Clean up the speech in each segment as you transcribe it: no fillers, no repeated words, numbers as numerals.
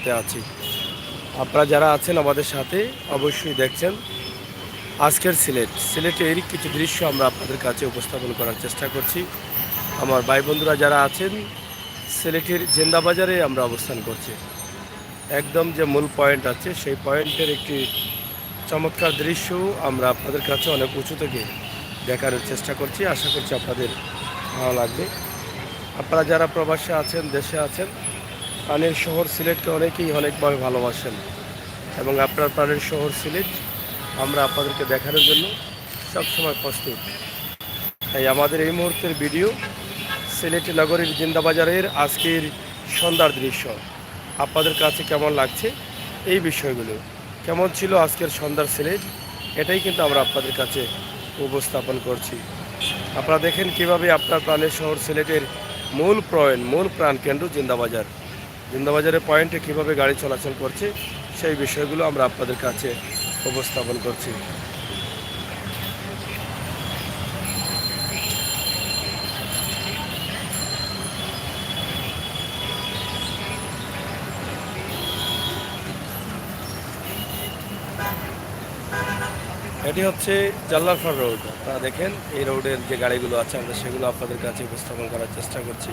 সাথে আছি। আপনারা যারা আছেন আমাদের সাথে অবশ্যই দেখছেন আজকের সিলেটের কিছু দৃশ্য আমরা আপনাদের কাছে উপস্থাপন করার চেষ্টা করছি। আমার ভাই বন্ধুরা যারা আছেন সিলেটের জিন্দাবাজারে আমরা অবস্থান করছি। একদম যে মূল পয়েন্ট আছে সেই পয়েন্টের একটি চমৎকার দৃশ্য আমরা আপনাদের কাছে অনেক উঁচু থেকে দেখানোর চেষ্টা করছি। আশা করছি আপনাদের ভালো লাগবে। আপনারা যারা প্রবাসে আছেন, দেশে আছেন, প্রাণের শহর সিলেটকে অনেকেই অনেকভাবে ভালোবাসেন এবং আপনার প্রাণের শহর সিলেট আমরা আপনাদেরকে দেখানোর জন্য সবসময় প্রস্তুত। তাই আমাদের এই মুহূর্তের ভিডিও সিলেট নগরীর জিন্দাবাজারের আজকের সন্ধ্যার দৃশ্য আপনাদের কাছে কেমন লাগছে, এই বিষয়গুলো কেমন ছিল আজকের সন্ধ্যার সিলেট, এটাই কিন্তু আমরা আপনাদের কাছে উপস্থাপন করছি। আপনারা দেখেন কিভাবে আপনার প্রাণের শহর সিলেটের মূল প্রাণ কেন্দ্র জিন্দাবাজারের পয়েন্টে কিভাবে গাড়ি চলাচল করছে সেই বিষয়গুলো আমরা আপনাদের কাছে উপস্থাপন করছি। এটি হচ্ছে জাল্লারপাড় রোড। আপনারা দেখেন এই রোডের যে গাড়িগুলো আছে আমরা সেগুলো আপনাদের কাছে উপস্থাপন করার চেষ্টা করছি।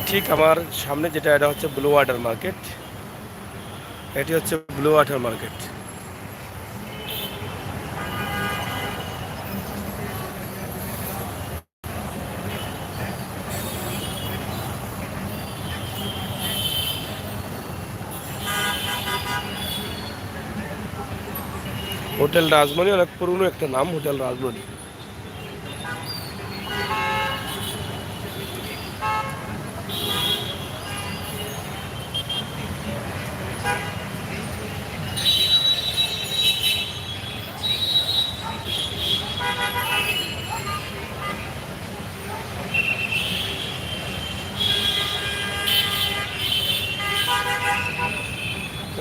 ঠিক আমার সামনে যেটা, এটা হচ্ছে ব্লু ওয়াটার মার্কেট। এটি হচ্ছে blue water market. Hotel Rajmani অনেক পুরনো একটা নাম, হোটেল রাজমণি।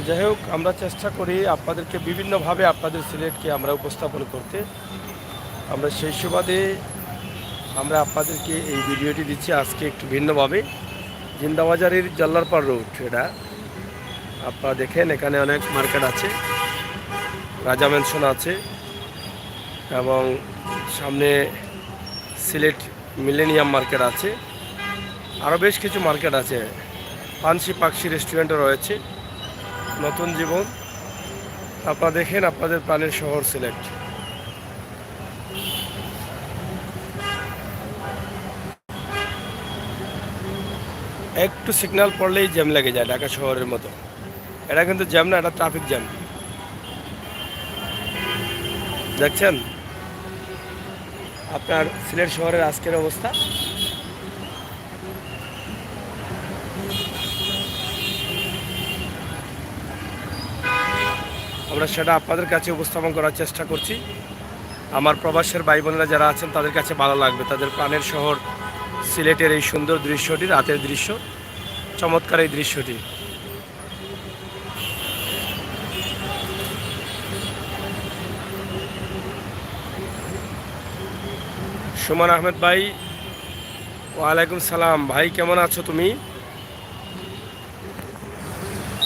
যাই হোক, আমরা চেষ্টা করি আপনাদেরকে বিভিন্নভাবে আপনাদের সিলেটকে আমরা উপস্থাপন করতে। আমরা সেই সুবাদে আমরা আপনাদেরকে এই ভিডিওটি দিচ্ছি আজকে একটু ভিন্নভাবে। জিন্দাবাজারের জাল্লারপাড় রোড এটা আপনারা দেখেন, এখানে অনেক মার্কেট আছে, রাজা ম্যানশন আছে এবং সামনে সিলেট মিলেনিয়াম মার্কেট আছে, আরও বেশ কিছু মার্কেট আছে। পানসি পাকসি রেস্টুরেন্টও রয়েছে, নতুন জীবন। আপনারা দেখেন আপনাদের প্রাণের শহর সিলেট। একটু সিগন্যাল পড়লেই জ্যাম লেগে যায় ঢাকা শহরের মতো। এটা কিন্তু জ্যাম না, এটা ট্রাফিক জ্যাম। দেখছেন আপনার সিলেট শহরের আজকের অবস্থা। আমরা সেটা আপনাদের কাছে উপস্থাপন করার চেষ্টা করছি। আমার প্রবাসের ভাই বোনেরা যারা আছেন তাদের কাছে ভালো লাগবে, তাদের প্রাণের শহর সিলেটের এই সুন্দর দৃশ্যটি, রাতের দৃশ্য, চমৎকার এই দৃশ্যটি। সুমন আহমেদ ভাই, ওয়ালাইকুম সালাম ভাই, কেমন আছো তুমি?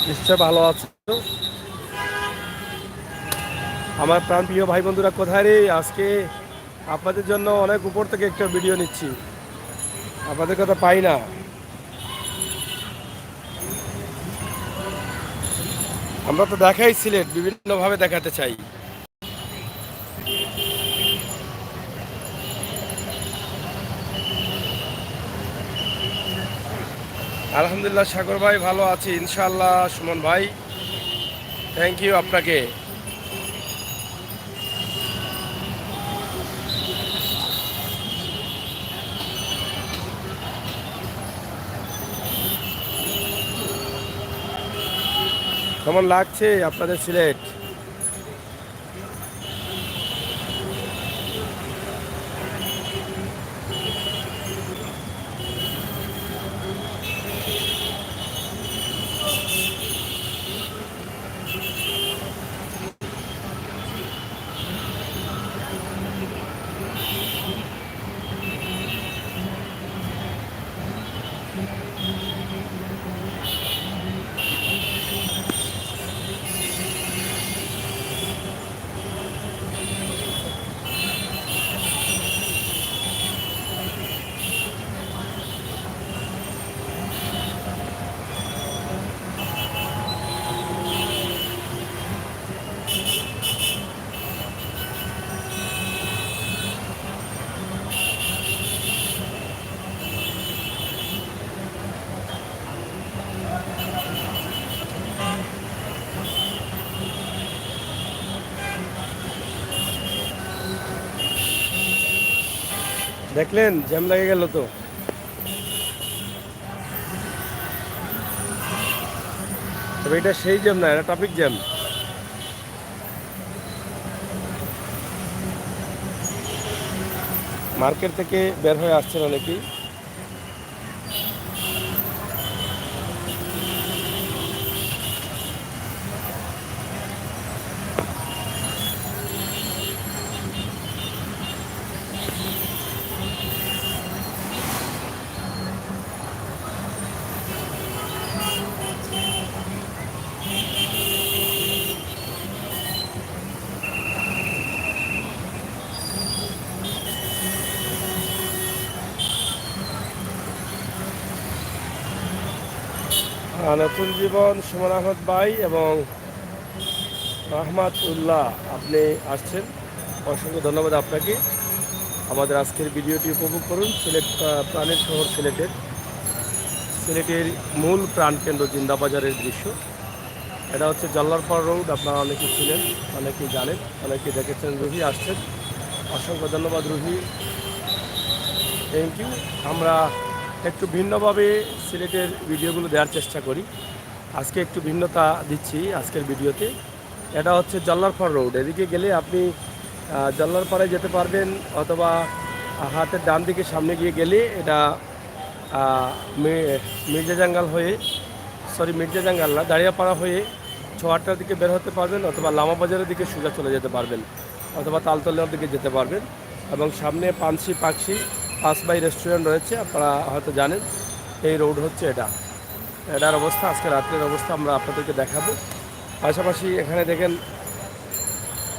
নিশ্চয় ভালো আছো। আমার প্রাণপ্রিয় ভাই বন্ধুরা কোথায় রে? আজকে আপনাদের জন্য অনেক উপর থেকে একটা ভিডিও নিচ্ছি, আপনাদের কথা পাই না। আমরা তো দেখাই সিলেট, বিভিন্নভাবে দেখাতে চাই। আলহামদুলিল্লাহ সাগর ভাই, ভালো আছি ইনশাআল্লাহ। সুমন ভাই, থ্যাংক ইউ আপনাকে। কেমন লাগছে আপনাদের সিলেট? দেখলেন জ্যাম লেগে গেল তো। তবে এটা সেই জ্যাম না, এটা ট্রাফিক জ্যাম। মার্কেট থেকে বের হয়ে আসছেন অনেকেই। নতুন জীবন, সুমন আহমদ ভাই এবং রহমাতুল্লাহ, আপনি আসছেন, অসংখ্য ধন্যবাদ আপনাকে। আমাদের আজকের ভিডিওটি উপভোগ করুন। সিলেট প্রাণের শহর সিলেটের মূল প্রাণকেন্দ্র জিন্দাবাজারের দৃশ্য। এটা হচ্ছে জল্লারপাড় রোড, আপনারা অনেকেই ছিলেন, অনেকেই জানেন, অনেকেই দেখেছেন। রুহি আসছেন, অসংখ্য ধন্যবাদ রুহি, থ্যাংক ইউ। আমরা একটু ভিন্নভাবে সিলেটের ভিডিওগুলো দেওয়ার চেষ্টা করি। আজকে একটু ভিন্নতা দিচ্ছি আজকের ভিডিওতে। এটা হচ্ছে জল্লারপাড় রোড। এদিকে গেলে আপনি জল্লারপাড়ে যেতে পারবেন, অথবা হাতের ডান দিকে সামনে গিয়ে গেলে এটা মির্জা জাঙ্গাল হয়ে, মির্জা জাঙ্গাল না, দাঁড়িয়াপাড়া হয়ে 6-8টার দিকে বের হতে পারবেন, অথবা লামাবাজারের দিকে সোজা চলে যেতে পারবেন, অথবা তালতলার দিকে যেতে পারবেন। এবং সামনে পাকশি পাঁচবাই রেস্টুরেন্ট রয়েছে, আপনারা হয়তো জানেন। এই রোড হচ্ছে এটার অবস্থা, আজকে রাত্রের অবস্থা আমরা আপনাদেরকে দেখাবো। পাশাপাশি এখানে দেখেন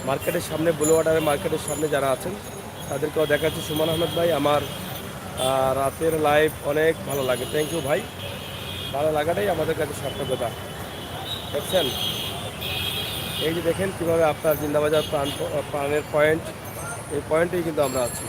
মার্কেটের সামনে, বুলওয়ার্ডারের মার্কেটের সামনে যারা আছেন তাদেরকেও দেখাচ্ছি। সুমন আহমেদ ভাই, আমার রাতের লাইভ অনেক ভালো লাগে। থ্যাংক ইউ ভাই, ভালো লাগাটাই আমাদের কাছে সার্থকতা। দেখছেন, এই যে দেখেন কীভাবে আপনার জিন্দাবাজার প্রাণের পয়েন্ট, এই পয়েন্টেই কিন্তু আমরা আছি।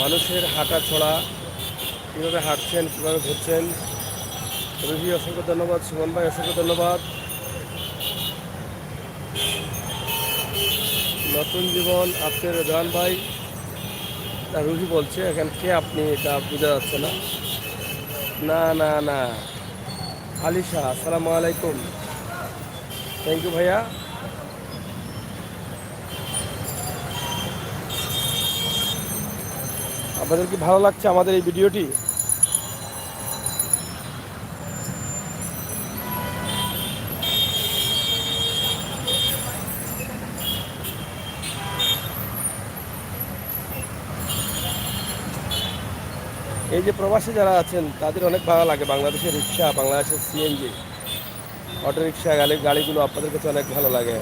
মানুষের হাঁটা ছড়া, কীভাবে হাঁটছেন, কীভাবে ঘুরছেন। রুহি অসংখ্য ধন্যবাদ, সুমন ভাই অসংখ্য ধন্যবাদ। নতুন জীবন আপনার রেজান ভাই, রুহি বলছে, এখান কে আপনি, এটা বোঝা যাচ্ছে না। না না না, আলিশা, আসসালামু আলাইকুম, থ্যাংক ইউ ভাইয়া। আপনাদের কি ভালো লাগছে আমাদের এই ভিডিওটি? এই যে প্রবাসী যারা আছেন তাদের অনেক ভালো লাগে বাংলাদেশের রিক্সা, বাংলাদেশের সিএনজি, অটো রিক্সা, গাড়িগুলো আপনাদের কাছে অনেক ভালো লাগে।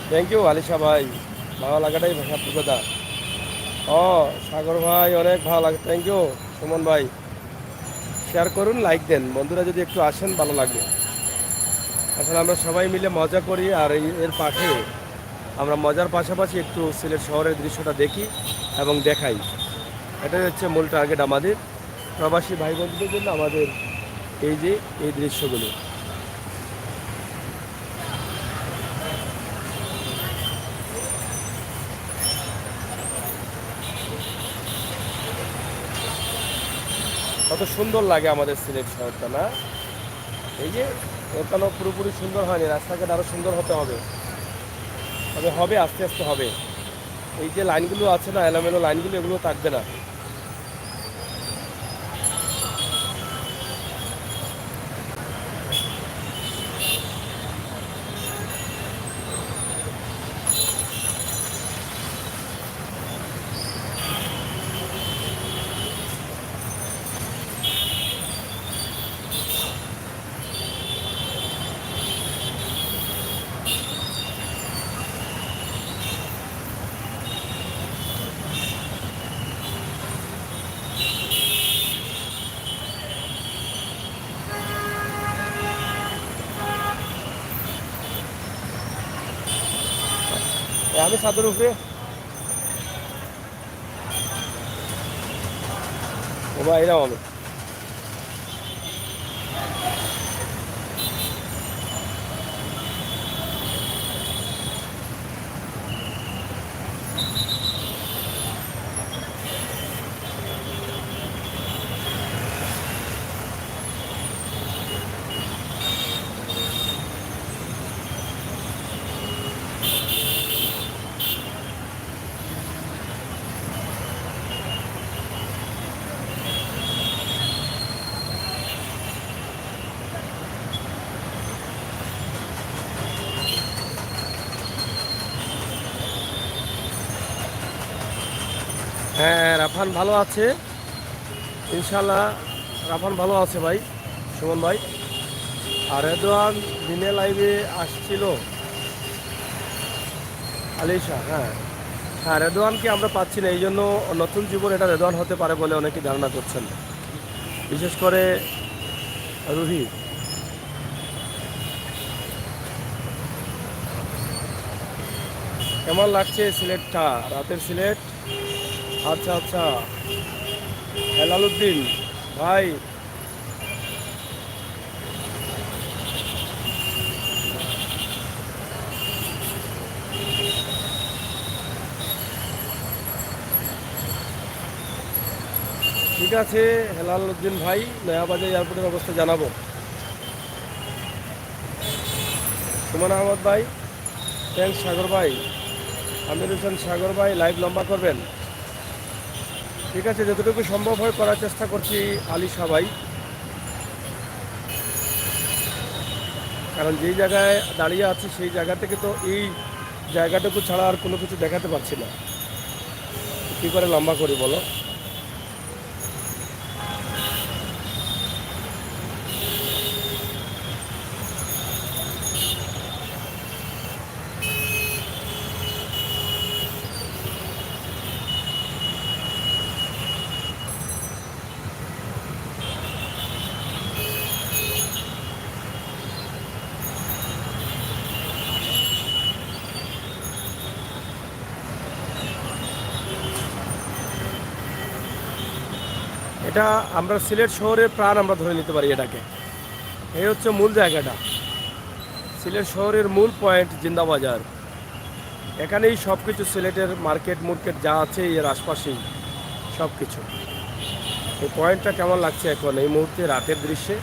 থ্যাংক ইউ আলিশা ভাই, ভালো লাগাটাই সার্থকতা। সাগর ভাই, অনেক ভালো লাগে, থ্যাংক ইউ। সুমন ভাই, শেয়ার করুন, লাইক দেন, বন্ধুরা যদি একটু আসেন ভালো লাগবে। আসলে আমরা সবাই মিলে মজা করি, আর এর পাশে আমরা মজার পাশাপাশি একটু সিলেট শহরের দৃশ্যটা দেখি এবং দেখাই। এটাই হচ্ছে মূল টার্গেট আমাদের, প্রবাসী ভাই বন্ধুদের জন্য আমাদের এই দৃশ্যগুলো। কত সুন্দর লাগে আমাদের সিলেট শহরটা, না? এই যে এখানেও পুরোপুরি সুন্দর হয়নি, রাস্তাঘাট আরও সুন্দর হতে হবে, হবে আস্তে আস্তে হবে। এই যে লাইনগুলো আছে না, এলোমেলো লাইনগুলো, এগুলো থাকবে না। আমি ছাদের উপরে। ও ভাই এরাম আমি। হ্যাঁ রাফান ভালো আছে ইনশাল্লাহ। রাফান ভালো আছে ভাই, সুমন ভাই। আর রেদওয়ান দিনে লাইভে আসছিল। আলিশা, হ্যাঁ হ্যাঁ, রেদওয়ানকে আমরা পাচ্ছি না, এই জন্য নতুন জীবন এটা রেদওয়ান হতে পারে বলে অনেকে ধারণা করছেন, বিশেষ করে রুহি। কেমন লাগছে সিলেটটা, রাতের সিলেট? আচ্ছা আচ্ছা, হেলালুদ্দিন ভাই। ঠিক আছে হেলালুদ্দিন ভাই, নয়াবাজার এয়ারপোর্টের অবস্থা জানাবো। সুমন আহমদ ভাই, থ্যাংকস। সাগর ভাই, আমির হোসেন সাগর ভাই, লাইভ লম্বা করবেন। ঠিক আছে, যতটুকু সম্ভব হয় করার চেষ্টা করছি আলিশা ভাই, কারণ যেই জায়গায় দাঁড়িয়ে আছি সেই জায়গা থেকে তো এই জায়গাটুকু ছাড়া আর কোনো কিছু দেখাতে পারছি না, কী করে লম্বা করি বলো। এটা আমরা সিলেট শহরের প্রাণ আমরা ধরে নিতে পারি এটাকে। এই হচ্ছে মূল জায়গাটা, সিলেট শহরের মূল পয়েন্ট জিন্দাবাজার। এখানেই সব কিছু, সিলেটের মার্কেট মুর্কেট যা আছে এর আশপাশেই সব কিছু। এই পয়েন্টটা কেমন লাগছে এখন এই মুহূর্তে রাতের দৃশ্যে?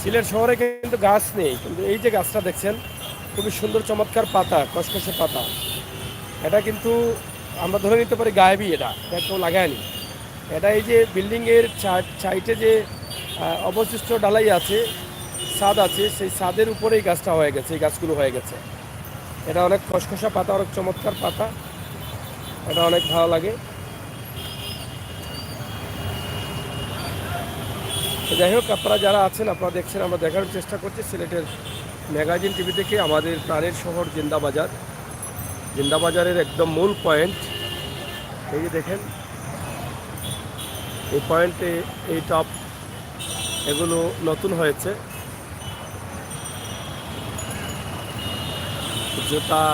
সিলেট শহরে কিন্তু গাছ নেই, কিন্তু এই যে গাছটা দেখছেন খুবই সুন্দর চমৎকার পাতা, কসকসে পাতা, এটা কিন্তু আমরা ধরে নিতে পারি গায়েবী, এটা কেউ লাগায়নি। এটা এই যে বিল্ডিংয়ের সাইডে যে অবশিষ্ট ডালাই আছে, ছাদ আছে, সেই ছাদের উপরে এই গাছটা হয়ে গেছে, এই গাছগুলো হয়ে গেছে। এটা অনেক খসখসা পাতা, অনেক চমৎকার পাতা, এটা অনেক ভালো লাগে। যাই হোক, আপনারা যারা আছেন, আপনারা দেখছেন, আমরা দেখার চেষ্টা করছি সিলেটের ম্যাগাজিন টিভি থেকে আমাদের প্রাণের শহর জিন্দাবাজার। জিন্দাবাজারের একদম মূল পয়েন্ট এই যে দেখেন, এই পয়েন্টে এই টপ এগুলো নতুন হয়েছে, জুতা,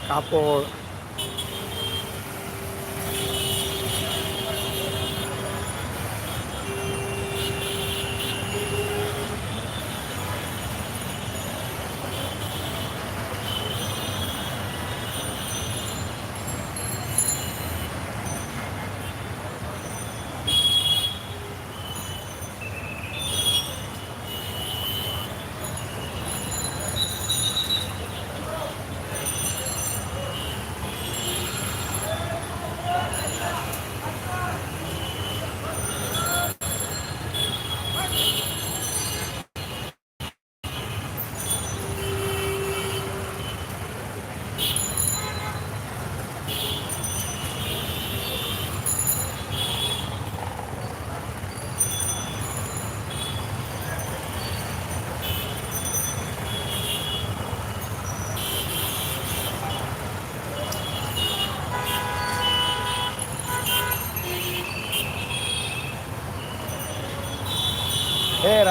কাপড়,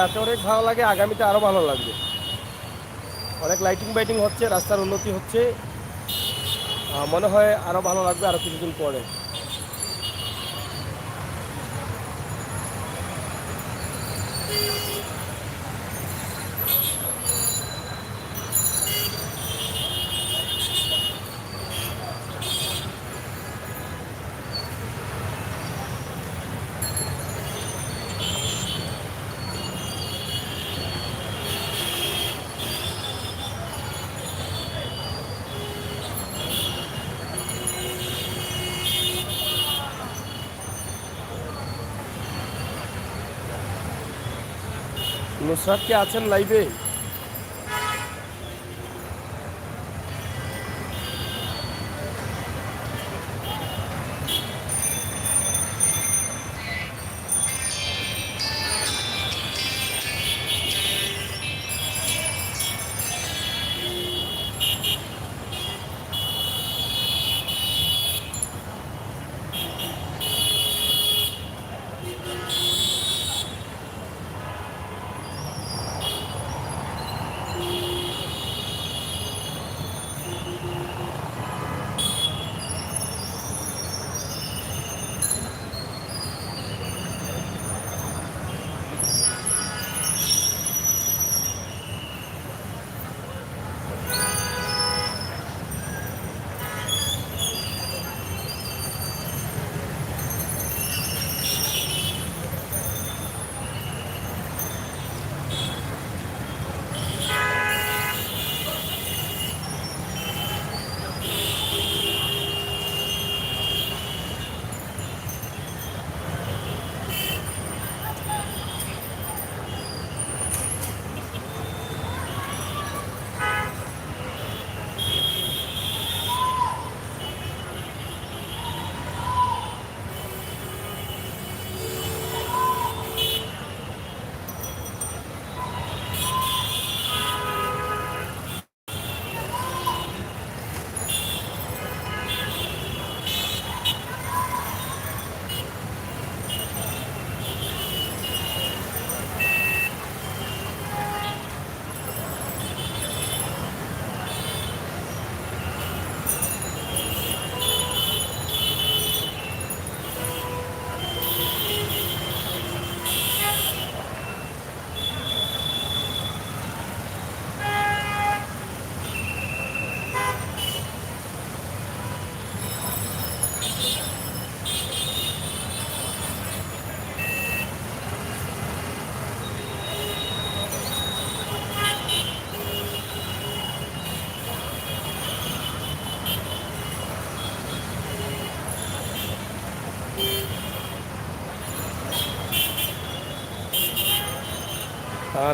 রাতে অনেক ভালো লাগে, আগামীতে আরও ভালো লাগবে। অনেক লাইটিং বাইটিং হচ্ছে, রাস্তার উন্নতি হচ্ছে, মনে হয় আরও ভালো লাগবে আরও কিছুদিন পরে। নুসরাত কে আছেন লাইভে?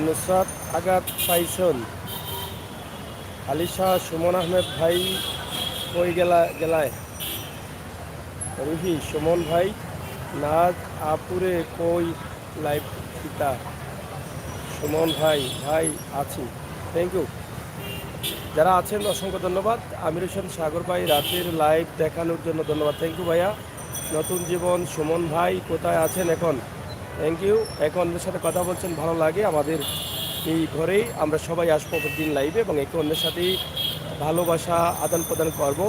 নুসরাত আঘাত পাইছন। আলিশা, সুমন আহমেদ ভাই কই গেলায়? রুহি, সুমন ভাই, নাজ আপুরে কই লাইভ পিতা? সুমন ভাই আছি, থ্যাংক ইউ। যারা আছেন অসংখ্য ধন্যবাদ। আমির হোসেন সাগর ভাই, রাতের লাইভ দেখানোর জন্য ধন্যবাদ, থ্যাংক ইউ ভাইয়া। নতুন জীবন, সুমন ভাই কোথায় আছেন এখন? Thank you. একে অন্যের সাথে কথা বলছেন, ভালো লাগে আমাদের। এই ঘরেই আমরা সবাই আসবো দিন লাইভে এবং একে অন্যের সাথেই ভালোবাসা আদান প্রদান করব।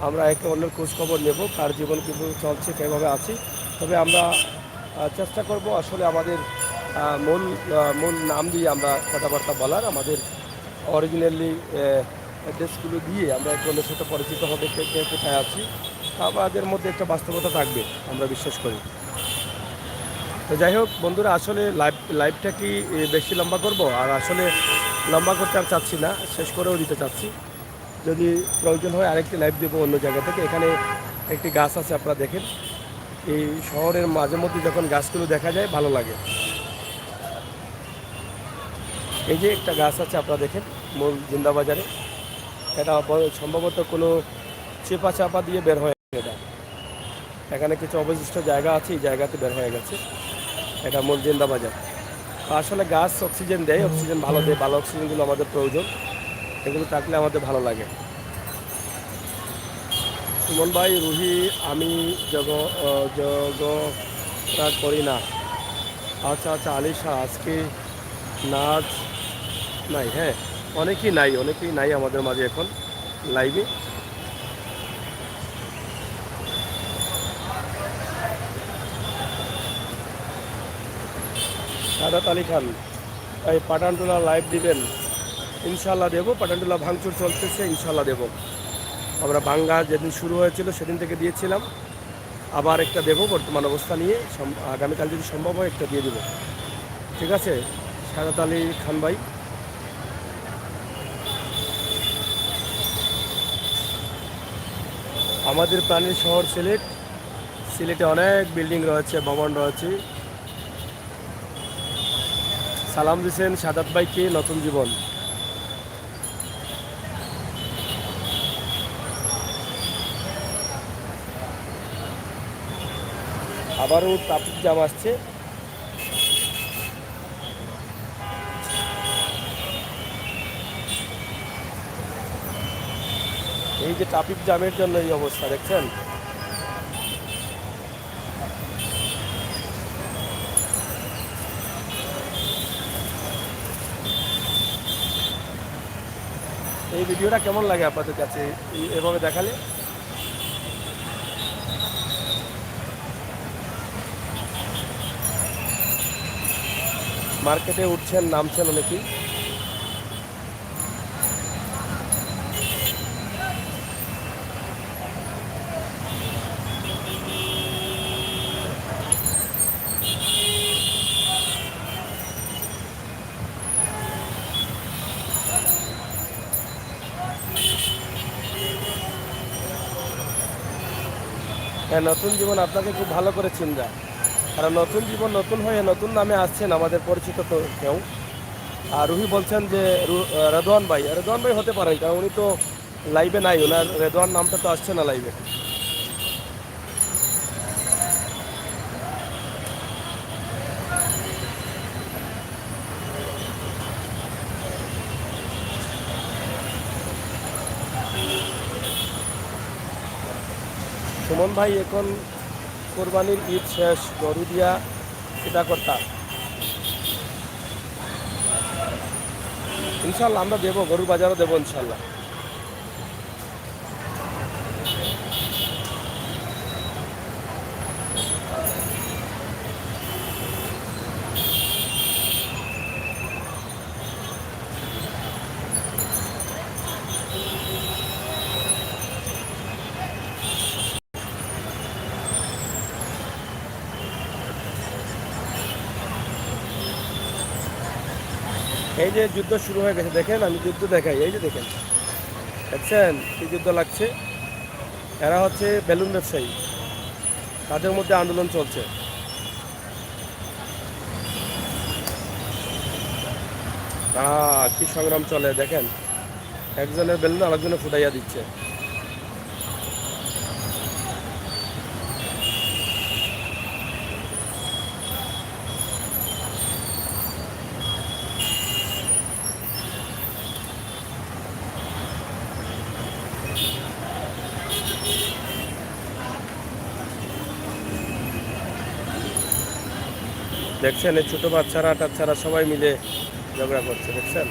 আমরা একে অন্যের খোঁজখবর নেব, কার জীবন কীভাবে চলছে, কীভাবে আছি। তবে আমরা চেষ্টা করব আসলে আমাদের মূল নাম দিয়ে আমরা কথাবার্তা বলার, আমাদের অরিজিনালি অ্যাড্রেসগুলো দিয়ে আমরা একে অন্যের সাথে পরিচিত হবে, কে কোথায় আছি। আমাদের মধ্যে একটা বাস্তবতা থাকবে, আমরা বিশ্বাস করি। তো যাই হোক বন্ধুরা, আসলে লাইভটা কি বেশি লম্বা করব? আর আসলে লম্বা করতে আর চাচ্ছি না, শেষ করেও দিতে চাচ্ছি। যদি প্রয়োজন হয় আরেকটি লাইভ দেবো অন্য জায়গা থেকে। এখানে একটি গাছ আছে, আপনারা দেখেন। এই শহরের মাঝে মধ্যে যখন গাছগুলো দেখা যায় ভালো লাগে। এই যে একটা গাছ আছে, আপনারা দেখেন, মূল জিন্দাবাজারে। এটা সম্ভবত কোনো চাপা দিয়ে বের হয়ে এটা। এখানে কিছু অবশিষ্ট জায়গা আছে, এই জায়গাতে বের হয়ে গেছে। এটা মূল জিন্দাবাজার। আসলে গাছ অক্সিজেন দেয়, অক্সিজেন ভালো দেয়, ভালো অক্সিজেনগুলো আমাদের প্রয়োজন, এগুলো থাকলে আমাদের ভালো লাগে। সুমন ভাই, রুহি, আমি যোগরা করি না। আচ্ছা, আলিশা, আজকে নাচ নাই, হ্যাঁ অনেকেই নাই আমাদের মাঝে এখন লাইভে। সাদাত আলী খান, এই পাঠানটুলা লাইভ দিবেন? ইনশাল্লাহ দেবো। পাঠানটুলা ভাঙচুর চলতেছে, ইনশাল্লাহ দেবো। আমরা ভাঙ্গা যেদিন শুরু হয়েছিল সেদিন থেকে দিয়েছিলাম, আবার একটা দেবো বর্তমান অবস্থা নিয়ে। আগামীকাল যদি সম্ভব হয় একটা দিয়ে দেবো, ঠিক আছে? সাদাত আলী খান ভাই, আমাদের প্রাণীর শহর সিলেট। সিলেটে অনেক বিল্ডিং রয়েছে, ভবন রয়েছে। সালাম দিয়েছেন সাদাত ভাইকে, নতুন জীবন। আবারও ট্রাফিক জ্যাম আসছে। এই যে ট্রাফিক জ্যামের জন্য এই অবস্থা দেখছেন। এই ভিডিওটা কেমন লাগে আপনাদের কাছে এভাবে দেখালে? মার্কেটে উঠছেন নামছেন অনেকেই। হ্যাঁ, নতুন জীবন আপনাকে খুব ভালো করে চিনরা, কারণ নতুন জীবন নতুন হয়ে নতুন নামে আসছেন আমাদের পরিচিত তো কেউ। আর রুহি বলছেন যে রেদওয়ান ভাই হতে পারেন, কারণ উনি তো লাইভে নাই, ওনার রেদওয়ান নামটা তো আসছে না লাইভে। সুমন ভাই, এখন কোরবানির ঈদ শেষ, গরু দিয়া এটা করতাম। ইনশাল্লাহ আমরা দেবো, গরুর বাজারও দেবো ইনশাল্লাহ। এই যে যুদ্ধ শুরু হয়ে গেছে দেখেন, আমি যুদ্ধ দেখাই, এই যে দেখেন, দেখছেন কি যুদ্ধ লাগছে। এরা হচ্ছে বেলুন ব্যবসায়ী, তাদের মধ্যে আন্দোলন চলছে। কি সংগ্রাম চলে দেখেন, একজনের বেলুন আরেকজনে ফুটাইয়া দিচ্ছে। দেখছেন এই ছোটো বাচ্চারা টাচ্চারা সবাই মিলে ঝগড়া করছে, দেখছেন।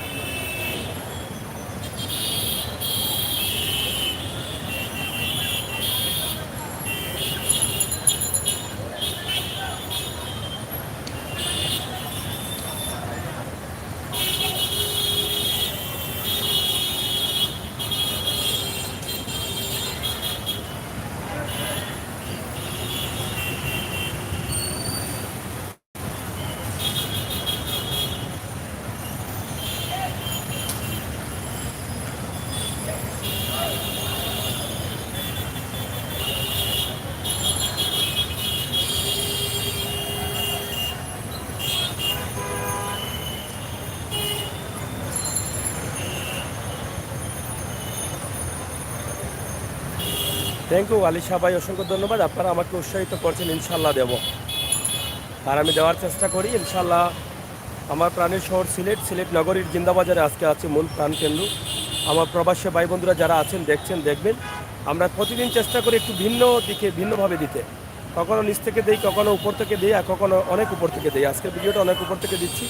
থ্যাংক ইউ আলিশা ভাই, অসংখ্য ধন্যবাদ। আপনারা আমাকে উৎসাহিত করছেন, ইনশাল্লাহ দেব। আর আমি দেওয়ার চেষ্টা করি ইনশাল্লাহ। আমার প্রাণের শহর সিলেট নগরীর জিন্দাবাজারে আজকে আছে মূল প্রাণকেন্দ্র। আমার প্রবাসী ভাই বন্ধুরা যারা আছেন, দেখছেন, দেখবেন, আমরা প্রতিদিন চেষ্টা করি একটু ভিন্ন দিকে ভিন্নভাবে দিতে। কখনো নিচ থেকে দিই, কখনো উপর থেকে দিই, আর কখনো অনেক উপর থেকে দিই। আজকের ভিডিওটা অনেক উপর থেকে দিচ্ছি,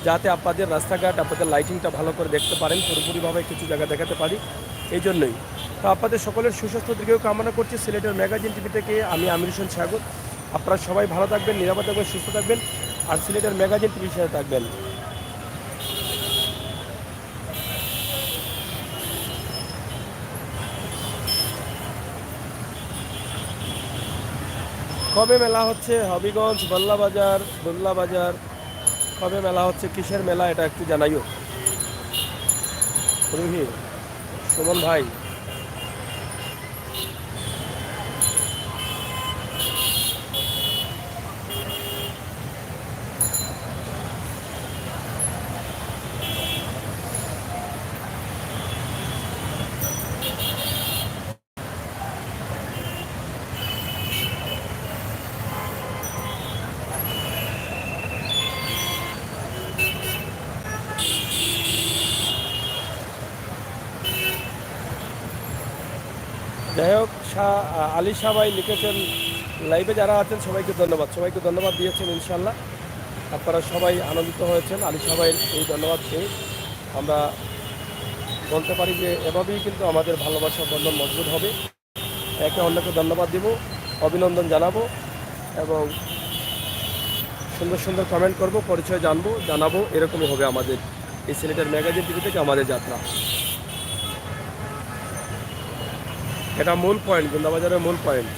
যাতে আপনাদের রাস্তাঘাট আপনাদের লাইটিংটা ভালো করে দেখতে পারেন, পুরোপুরিভাবে কিছু জায়গা দেখাতে পারি, এই জন্যই। তো আপনাদের সকলের সুস্বাস্থ্য দীর্ঘায়ু কামনা করছি। সিলেটের ম্যাগাজিন টিভি থেকে আমি আমির হোসেন স্বাগত। আপনারা সবাই ভালো থাকবেন, নিরাপদ থাকবেন, সুস্থ থাকবেন, আর সিলেটের ম্যাগাজিন টিভির সাথে থাকবেন। কবে মেলা হচ্ছে? হবিগঞ্জ, বল্লাবাজার, দোল্লা বাজার, কবে মেলা হচ্ছে, কিসের মেলা, এটা একটু জানাইও। রুহি, সুমন ভাই, যাই হোক, আলী শাহ ভাই লিখেছেন, লাইভে যারা আছেন সবাইকে ধন্যবাদ, সবাইকে ধন্যবাদ দিয়েছেন। ইনশাল্লাহ আপনারা সবাই আনন্দিত হয়েছেন আলী শাহ ভাইয়ের এই ধন্যবাদ পেয়ে। আমরা বলতে পারি যে এভাবেই কিন্তু আমাদের ভালোবাসা বন্ধন মজবুত হবে। একে অন্যকে ধন্যবাদ দিব, অভিনন্দন জানাবো এবং সুন্দর সুন্দর কমেন্ট করব, পরিচয় জানাবো, এরকমই হবে আমাদের এই সিলেটের ম্যাগাজিন টিভি থেকে আমাদের যাত্রা। এটা মূল পয়েন্ট, গোন্দাবাজারের মূল পয়েন্ট।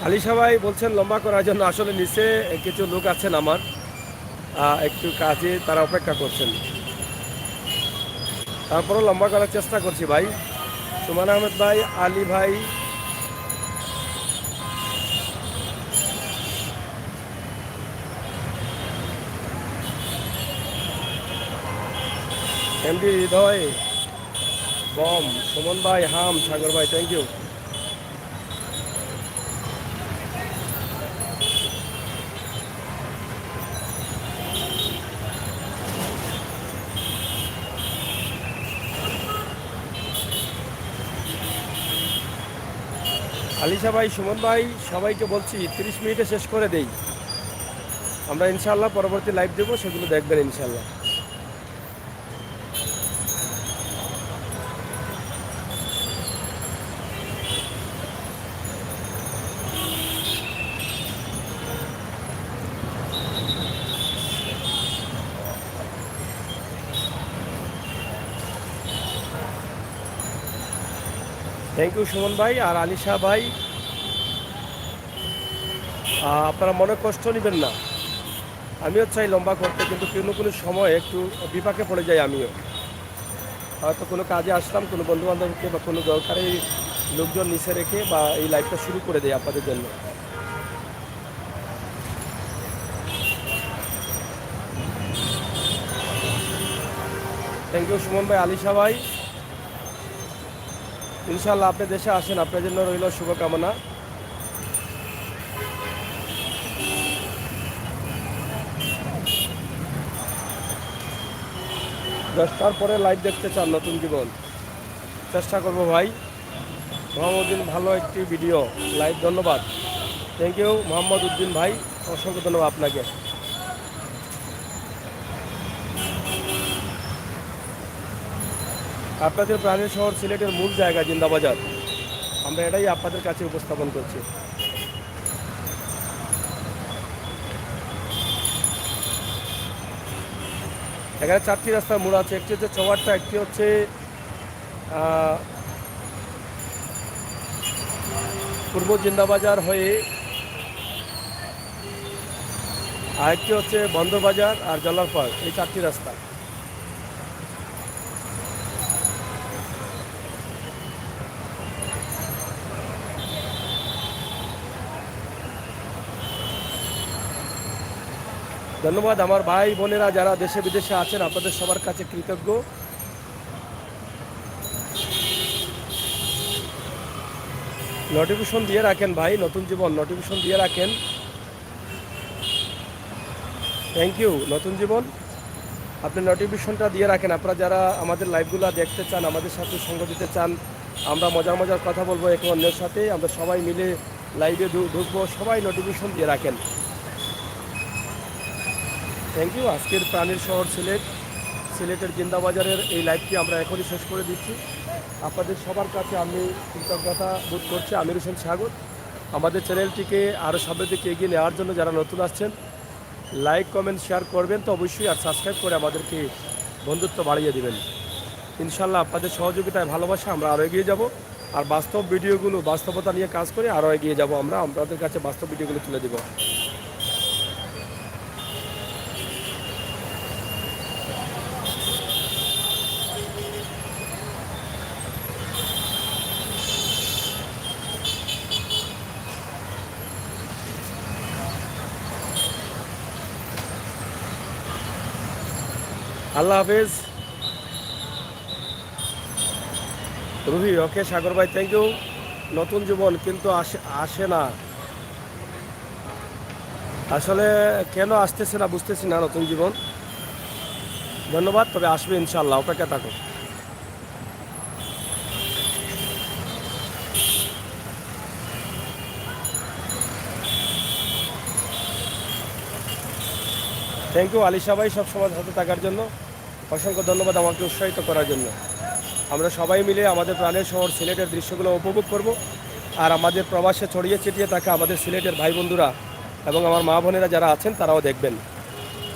আলিশা ভাই বলছেন লম্বা করার জন্য, আসলে নিচে কিছু লোক আছেন আমার একটু কাজে, তারা অপেক্ষা করছেন, তারপরেও লম্বা করার চেষ্টা করছি ভাই। সুমান আহমেদ ভাই, আলী ভাই, এমডি হৃদয়, বম, সুমন ভাই, হাম, সাগর ভাই, থ্যাংক ইউ। আলিশা ভাই, সুমন ভাই, সবাইকে বলছি 30 মিনিটে শেষ করে দেই আমরা ইনশাল্লাহ। পরবর্তী লাইভ দেবো, সেগুলো দেখবেন ইনশাল্লাহ। থ্যাংক ইউ সুমন ভাই আর আলিশা ভাই। আপনারা মনে কষ্ট নেবেন না, আমিও চাই লম্বা করতে, কিন্তু কোনো সময় একটু বিপাকে পড়ে যাই আমিও। হয়তো কোনো কাজে আসলাম, কোনো বন্ধুবান্ধবকে বা কোনো দরকারি লোকজন নিচে রেখে বা এই লাইফটা শুরু করে দেয় আপনাদের জন্য। থ্যাংক ইউ সুমন ভাই, আলিশা ভাই। ইনশাল্লাহ আপনি দেশে আসেন, আপনার জন্য রইল শুভকামনা। দশটার পরে লাইভ দেখতে চান নতুন জীবন, চেষ্টা করবো ভাই। মোহাম্মদ উদ্দিন, ভালো একটি ভিডিও লাইভ, ধন্যবাদ। থ্যাংক ইউ মোহাম্মদ উদ্দিন ভাই, অসংখ্য ধন্যবাদ আপনাকে। আপনাদের প্রাণের শহর সিলেটের মূল জায়গা জিন্দাবাজার, আমরা এটাই আপনাদের কাছে উপস্থাপন করছি। এখানে 4টি রাস্তার মোড় আছে, একটি হচ্ছে চৌহাট্টা, একটি হচ্ছে পূর্ব জিন্দাবাজার হয়ে, আরেকটি হচ্ছে বন্দরবাজার আর জলারপাড়, এই 4টি রাস্তা। ধন্যবাদ আমার ভাই বোনেরা যারা দেশে বিদেশে আছেন, আপনাদের সবার কাছে কৃতজ্ঞ। নোটিফিকেশন দিয়ে রাখেন ভাই, নতুন জীবন নোটিফিকেশন দিয়ে রাখেন। থ্যাংক ইউ নতুন জীবন। আপনি নোটিফিকেশনটা দিয়ে রাখেন। আপনারা যারা আমাদের লাইভগুলো দেখতে চান, আমাদের সাথে সঙ্গ দিতে চান, আমরা মজার মজার কথা বলবো একে অন্যের সাথে, আমরা সবাই মিলে লাইভে ঢুকবো, সবাই নোটিফিকেশন দিয়ে রাখেন। Thank you. আজকের প্রাণীর শহর সিলেটের জিন্দাবাজারের এই লাইভটি আমরা এখনই শেষ করে দিচ্ছি। আপনাদের সবার কাছে আমি কৃতজ্ঞতা বোধ করছি। আমির হোসেন স্বাগত। আমাদের চ্যানেলটিকে আরও সামনের দিকে এগিয়ে নেওয়ার জন্য যারা নতুন আসছেন, লাইক কমেন্ট শেয়ার করবেন তো অবশ্যই, আর সাবস্ক্রাইব করে আমাদেরকে বন্ধুত্ব বাড়িয়ে দেবেন। ইনশাল্লাহ আপনাদের সহযোগিতায় ভালোবাসা আমরা আরও এগিয়ে যাব, আর বাস্তব ভিডিওগুলো বাস্তবতা নিয়ে কাজ করে আরও এগিয়ে যাব। আমরা আপনাদের কাছে বাস্তব ভিডিওগুলো তুলে দেব। আল্লাহ হাফেজ। রুহি ওকে, সাগর ভাই থ্যাংক ইউ। নতুন জীবন কিন্তু আসে না, আসলে কেন আসতেছে না বুঝতেছি না নতুন জীবন। ধন্যবাদ, তবে আসবে ইনশাল্লাহ, অপেক্ষা থাকুন। থ্যাংক ইউ আলিশা ভাই, সবসময় হাতে থাকার জন্য অসংখ্য ধন্যবাদ আমাকে উৎসাহিত করার জন্য। আমরা সবাই মিলে আমাদের প্রাণের শহর সিলেটের দৃশ্যগুলো উপভোগ করব, আর আমাদের প্রবাসে ছড়িয়ে ছিটিয়ে থাকা আমাদের সিলেটের ভাই বন্ধুরা এবং আমার মা বোনেরা যারা আছেন তারাও দেখবেন।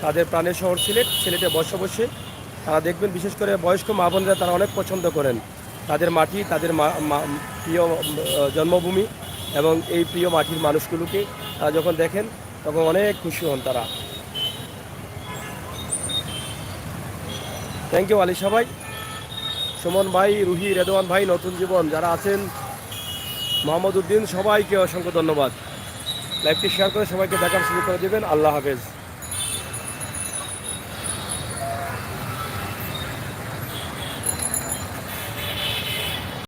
তাদের প্রাণের শহর সিলেটে বসে বসে তারা দেখবেন, বিশেষ করে বয়স্ক মা বোনেরা তারা অনেক পছন্দ করেন তাদের মাটি, তাদের প্রিয় জন্মভূমি এবং এই প্রিয় মাটির মানুষগুলোকে তারা যখন দেখেন তখন অনেক খুশি হন তারা। থ্যাংক ইউ আলিশা ভাই, সুমন ভাই, রুহি, রেদওয়ান ভাই, নতুন জীবন যারা আছেন, মোহাম্মদ উদ্দিন, সবাইকে অসংখ্য ধন্যবাদ। লাইভটি শেয়ার করে সবাইকে দেখার শুরু করে দেবেন। আল্লাহ হাফেজ।